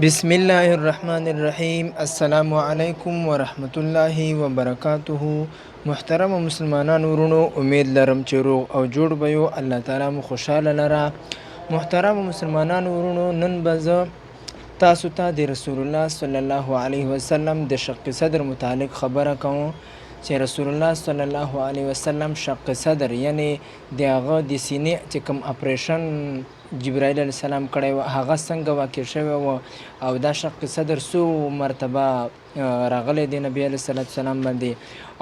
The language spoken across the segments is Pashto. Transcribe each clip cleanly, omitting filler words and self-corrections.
بسم الله الرحمن الرحیم. السلام علیکم ورحمت الله وبرکاته. محترم مسلمانان ورونو، امید لرم چې روغ او جوړ به یو. الله تعالی مو خوشحاله لره. محترم مسلمانان ورونو، نن به زه تاسو ته د رسول الله صلی الله علیه وسلم د شق صدر متعلق خبره کوم چې رسول الله صلی الله علیه وسلم شق صدر یعنی د هغه د سینې چې کوم اپریشن جبرائیل علیه السلام کړی و هغه څنګه واقع شوی و او دا شق صدر څو مرتبه راغلی دی نبی علیه السلام باندې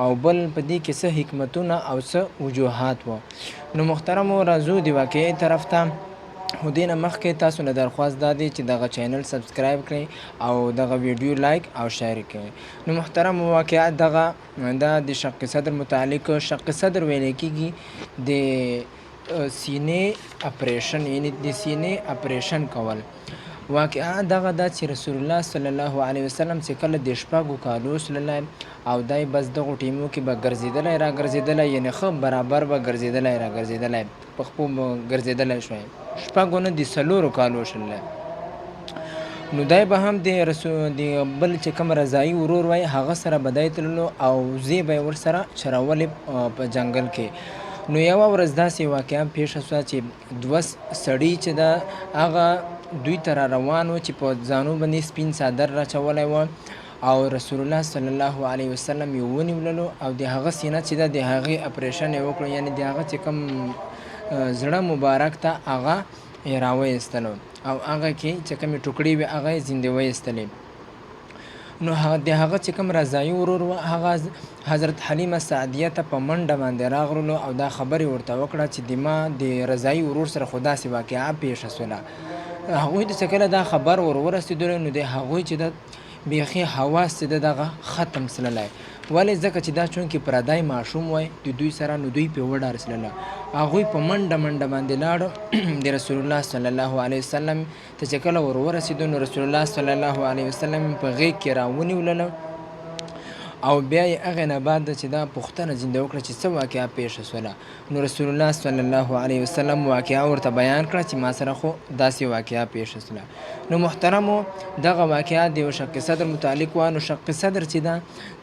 او بل په دې کې څه حکمتونه او څه وجوهات و. نو محترمو راځو د واقعي طرف ته. خو دې نه مخکې تاسو نه درخواست دا دی چې دغه چینل سبسکرایب کړئ او دغه ویډیو لایک او شیر کړئ. نو محترم واقعات دا د شق صدر متعلق. شق صدر ویل کېږي د سینې اپریشن یعنی د سینې اپریشن کول. واقعا دغه دا چې رسول الله صلی الله علیه وسلم چې کله د شپږو کالو وسللی او دی بس دغو ټیمو کې به ګرځېدلی را ګرځېدلی یعنې ښه برابر به ګرځېدلی را ګرځېدلی په خپو به ګرځېدلی شوی. شپږو نه د څلورو کالو وشللی. نو دی به هم د بل چې کوم رضایي ورور وای هغه سره به دی تللو او زوی به یې ورسره چرولې په جنګل کې. نو یوه ورځ داسې واقعا پیښه شوه چې دوه سړي چې ده هغه دوی ته را روان و چې په ځانو باندې سپین څادر راچولی و او رسول الله صلی الله علیه وسلم یې ونیوللو او د هغه سینه چې ده د هغې اپریشن یې وکړو یعنې د هغه چې کوم زړه مبارک ته هغه یې راویستلو او هغه کې چې کومې ټوکړې وې هغه یې زندې ویستلې. نو د هغه چې کوم رضایي ورور و هغه حضرت حلیمه سعدیه ته په منډه باندې راغللو او دا خبرې ورته وکړه چې د ما د رضایي ورور سره خو داسې واقعه پیښه شوله. هغوی ته چې کله دا خبر ورسېدلی نو د هغوی چې د بیخي حواس چې د دغه ختم سللی. ولې ځکه چې دا چونکې پردی ماشوم وای د دوی سره نو دوی پرې وډارسلله. هغوی په منډه باندې لاړو د رسول الله صلی الله علیه وسلم ته چې کله ورسېدو نو رسول الله صلی الله علیه وسلم په غیږ کې راونیولله او بیا یې هغې نه بعد چې دا پوښتنه زنده وکړه چې څه واقعه پیښه شوله. نو رسول الله صلی الله علیه وسلم واقعه ورته بیان کړه چې ما سره خو داسې واقعه پیښه شوله. نو محترمو دغه واقعه د یو شق صدر متعلق وه. نو شق صدر چې ده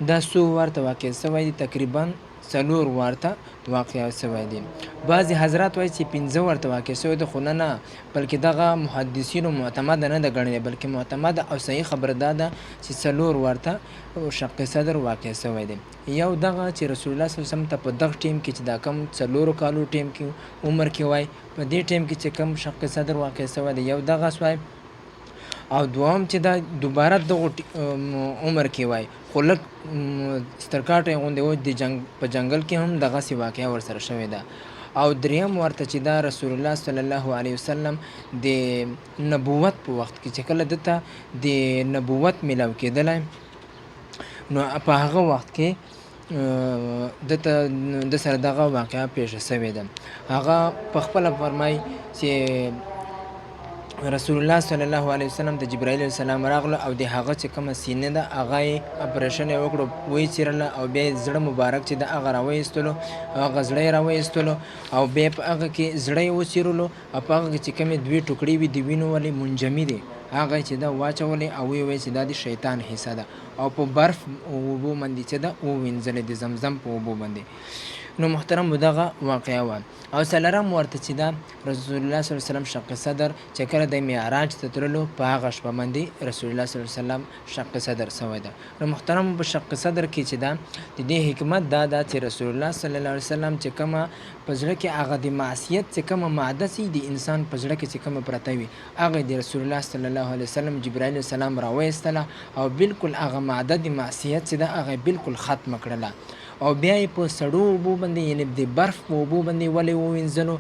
دا څو ورته واقع شوی دی؟ تقریبا 4 ورته واقع شوی دی. بعضې حضرات وایي چې 15 ورته واقع شوی دی، خو نه بلکې دغه محدثینو معتمده نه ده ګڼلې، بلکې معتمده او صحیح خبره دا ده چې 4 ورته شق صدر واقع شوی دی. یو دغه چې رسول الله صلی الله علیه وسلم ته په دغه ټیم کې چې دا کم 4 کالو ټیم کې عمر کې وای په دې ټیم کې چې کم شق صدر واقع شوی دی یو دغه سوای. او دوام چې دا دوباره دغه عمر کې وای خو لږ سترکاټ یې غوندې و په جنګل کې هم دغسې واقعه ورسره شوې ده. او دریم ورته چې دا رسول الله صلی الله علیه وسلم د نبوت په وخت کې چې کله دته د نبوت میلاو کېدلی نو په هغه وخت کې د سره دغه واقعه پیښه شوې ده. هغه په خپله فرمایي چې رسول الله صلی الله علیه وسلم د جبرائیل علیه السلام راغلو او د هغه چې کومه سینه ده هغه یې اپریشن یې وکړو ویې څیرله او بیا یې زړه مبارک چې ده هغه راویستلو هغه زړه یې راویستلو او بیا په هغه کې زړه یې وڅیرلو او په هغه کې چې کومې 2 ټوکړې وي د وینو ولې منجمې دي هغه چې ده واچولې او ویې ویل چې دا د شیطان حصه ده او په برف اوبو باندې چې ده ووینځلې د زمزم په اوبو باندې. نو محترم دغه واقعه وه. او څلرم ورته چې دا رسول الله صلی الله علیه وسلم شق صدر چې کله د معراج ته تللو په هغه شپه باندې رسول الله صلی الله علیه وسلم شق صدر شوی ده. نو محترم په شق صدر کې چې دا د دې حکمت دا ده چې رسول الله صلی الله علیه وسلم چې کومه په زړه کې هغه د معصیت چې کومه ماده سي د انسان په زړه کې چې کومه پرته وي هغه د رسول الله صلی الله علیه وسلم جبرائیل علیه السلام راویستله او بالکل هغه ماده د معصیت چې ده هغه بالکل ختمه کړله او بیا یې په سړو اوبو باندې یعنې د برف په اوبو باندې ولې ووینځلو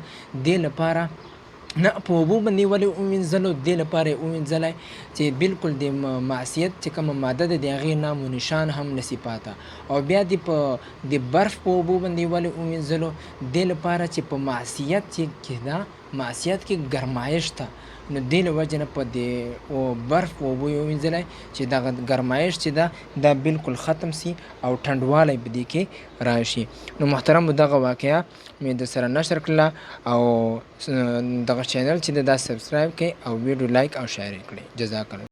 دې لپاره نه په اوبو باندې ولې ووینځلو دې لپاره یې ووینځلی چې بالکل د معصیت چې کومه ماده ده د هغې نام و نشان هم نسي پاته. او بیا د برف په اوبو باندې ولې ووینځلو دې لپاره چې په معصیت کې ده معصیت کې ګرمایش ته نو دې له وجې نه په دې برف په اوبو یې ووینځلی چې دغه ګرمایش چې ده دا بالکل ختم سي او ټنډوالی په دې کې راشي. نو محترمو دغه واقعه مې در سره نشر کړله او دغه چینل چې ده دا سبسکرایب کړئ او ویډیو لایک او شیر یې کړئ. جزاک الله.